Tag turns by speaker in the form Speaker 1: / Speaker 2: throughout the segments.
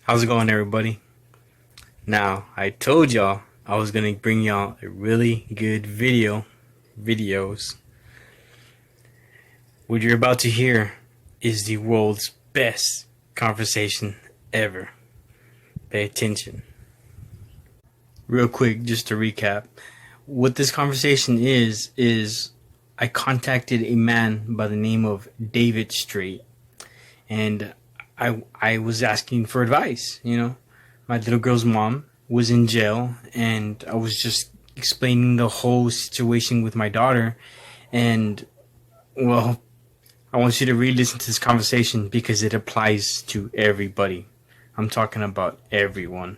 Speaker 1: How's it going, everybody? Now, I told y'all I was gonna bring y'all a really good videos. What you're about to hear is the world's best conversation ever. Pay attention. Real quick, just to recap, what this conversation is I contacted a man by the name of David Straight, and I was asking for advice. My little girl's mom was in jail, and I was just explaining the whole situation with my daughter. And well, I want you to re-listen to this conversation because it applies to everybody. I'm talking about everyone.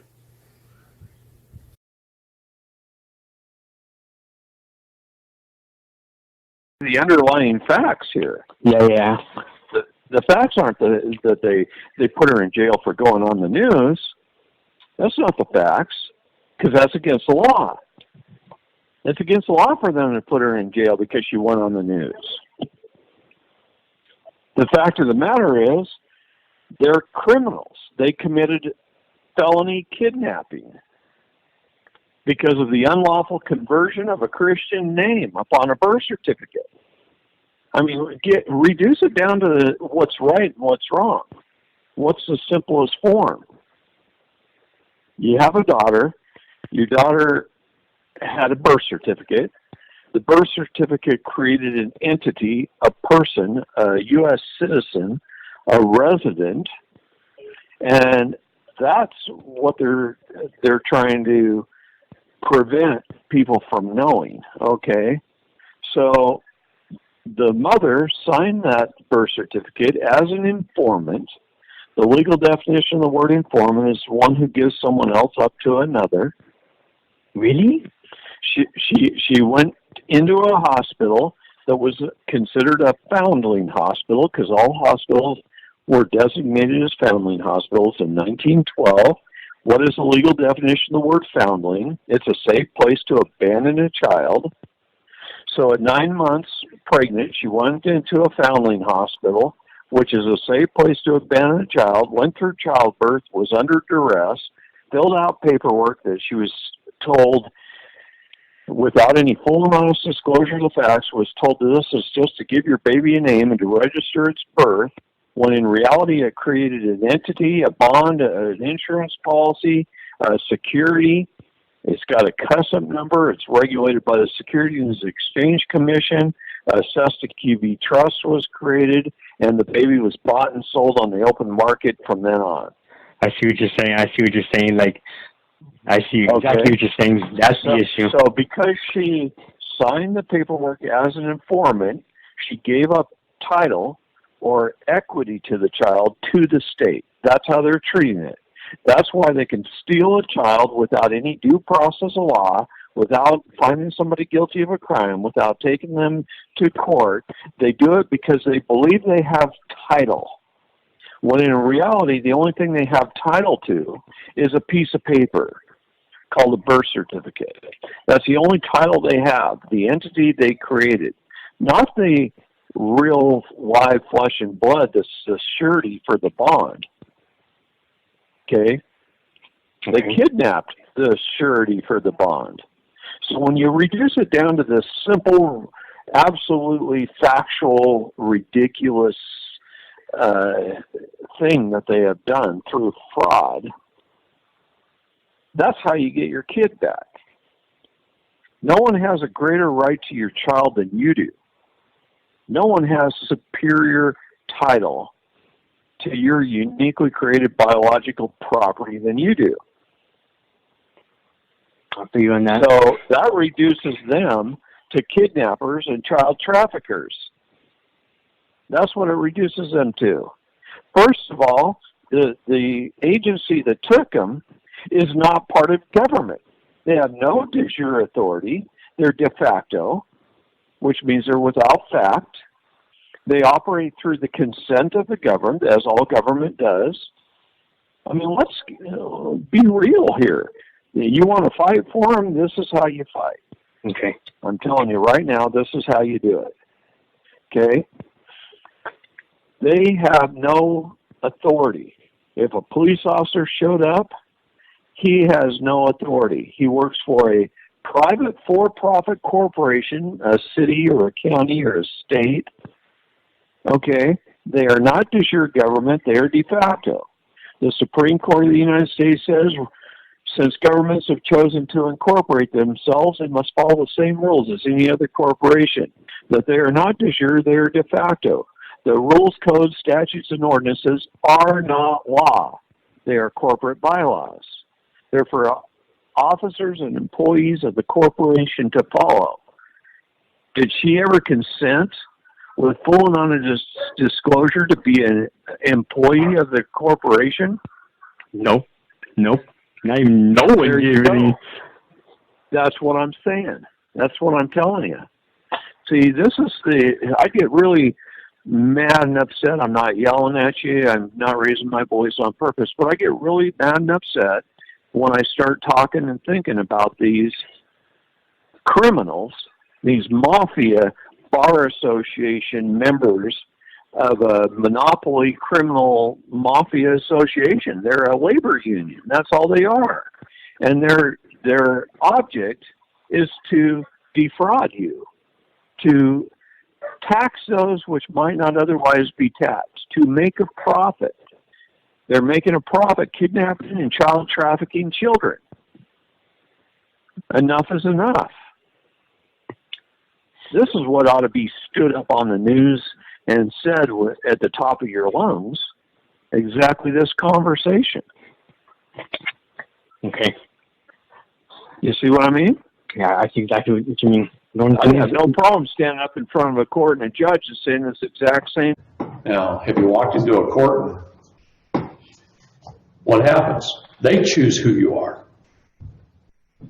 Speaker 2: The underlying facts here.
Speaker 1: Yeah.
Speaker 2: The facts aren't that they put her in jail for going on the news. That's not the facts, because that's against the law. It's against the law for them to put her in jail because she went on the news. The fact of the matter is, they're criminals. They committed felony kidnapping because of the unlawful conversion of a Christian name upon a birth certificate. I mean, reduce it down to what's right and what's wrong. What's the simplest form? You have a daughter. Your daughter had a birth certificate. The birth certificate created an entity, a person, a U.S. citizen, a resident, and that's what they're trying to prevent people from knowing. Okay, so the mother signed that birth certificate as an informant. The legal definition of the word informant is one who gives someone else up to another.
Speaker 1: Really?
Speaker 2: She went into a hospital that was considered a foundling hospital because all hospitals were designated as foundling hospitals in 1912. What is the legal definition of the word foundling? It's a safe place to abandon a child. So at 9 months pregnant, she went into a foundling hospital, which is a safe place to abandon a child, went through childbirth, was under duress, filled out paperwork that she was told, without any full and honest disclosure of the facts, was told that this is just to give your baby a name and to register its birth, when in reality it created an entity, a bond, an insurance policy, a security. It's got a custom number. It's regulated by the Securities and Exchange Commission. A Cesta QB trust was created, and the baby was bought and sold on the open market from then on.
Speaker 1: I see what you're saying. Like, I see exactly what you're saying. That's the issue.
Speaker 2: So because she signed the paperwork as an informant, she gave up title or equity to the child to the state. That's how they're treating it. That's why they can steal a child without any due process of law, without finding somebody guilty of a crime, without taking them to court. They do it because they believe they have title, when in reality, the only thing they have title to is a piece of paper called a birth certificate. That's the only title they have, the entity they created, not the real live flesh and blood that's the surety for the bond. Okay? They kidnapped the surety for the bond. So when you reduce it down to this simple, absolutely factual, ridiculous thing that they have done through fraud, that's how you get your kid back. No one has a greater right to your child than you do. No one has superior title to your uniquely created biological property than you do.
Speaker 1: I'll feel you on that.
Speaker 2: So that reduces them to kidnappers and child traffickers. That's what it reduces them to. First of all, the agency that took them is not part of government. They have no de jure authority. They're de facto, which means they're without fact. They operate through the consent of the governed, as all government does. I mean, let's be real here. You want to fight for them, this is how you fight.
Speaker 1: Okay.
Speaker 2: I'm telling you right now, this is how you do it. Okay? They have no authority. If a police officer showed up, he has no authority. He works for a private for-profit corporation, a city or a county or a state. Okay? They are not de jure government, they are de facto. The Supreme Court of the United States says, since governments have chosen to incorporate themselves, they must follow the same rules as any other corporation. But they are not de jure, they are de facto. The rules, codes, statutes, and ordinances are not law. They are corporate bylaws. They're for officers and employees of the corporation to follow. Did she ever consent with full and honest disclosure to be an employee of the corporation?
Speaker 1: Nope. Not even knowing you.
Speaker 2: That's what I'm saying. That's what I'm telling you. See, I get really mad and upset. I'm not yelling at you. I'm not raising my voice on purpose, but I get really mad and upset when I start talking and thinking about these criminals, these mafia bar association members of a monopoly criminal mafia association. They're a labor union. That's all they are. And their object is to defraud you, to tax those which might not otherwise be taxed, to make a profit. They're making a profit kidnapping and child trafficking children. Enough is enough. This is what ought to be stood up on the news and said at the top of your lungs, exactly this conversation.
Speaker 1: Okay.
Speaker 2: You see what I mean?
Speaker 1: Yeah, I see exactly what you mean.
Speaker 2: I have no problem standing up in front of a court and a judge and saying this exact same.
Speaker 3: Now, have you walked into a court? What happens? They choose who you are.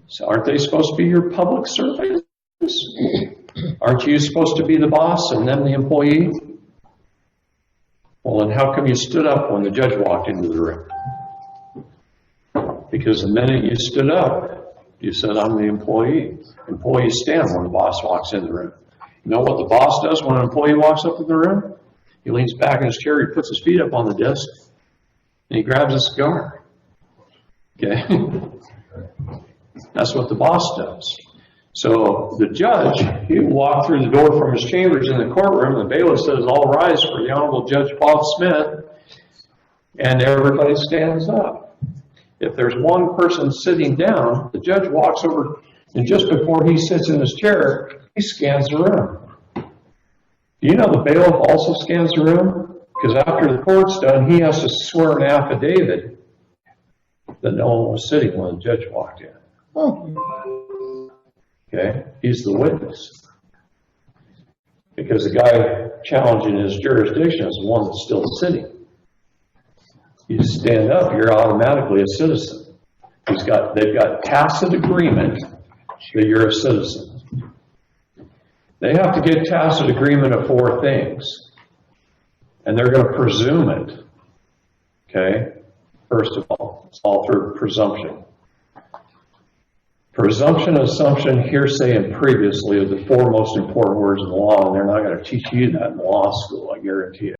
Speaker 3: So aren't they supposed to be your public servants? Aren't you supposed to be the boss and them the employee? Well, then how come you stood up when the judge walked into the room? Because the minute you stood up, you said, I'm the employee. Employees stand when the boss walks in the room. You know what the boss does when an employee walks up in the room? He leans back in his chair, he puts his feet up on the desk, and he grabs a cigar. Okay? That's what the boss does. So the judge, he walked through the door from his chambers in the courtroom, the bailiff says, all rise for the Honorable Judge Paul Smith, and everybody stands up. If there's one person sitting down, the judge walks over, and just before he sits in his chair, he scans the room. Do you know the bailiff also scans the room? Because after the court's done, he has to swear an affidavit that no one was sitting when the judge walked in. Okay, he's the witness. Because the guy challenging his jurisdiction is the one that's still sitting. You stand up, you're automatically a citizen. They've got tacit agreement that you're a citizen. They have to get tacit agreement of 4 things. And they're going to presume it. Okay? First of all, it's all through presumption. Presumption, assumption, hearsay, and previously are the 4 most important words in the law, and they're not going to teach you that in law school, I guarantee it.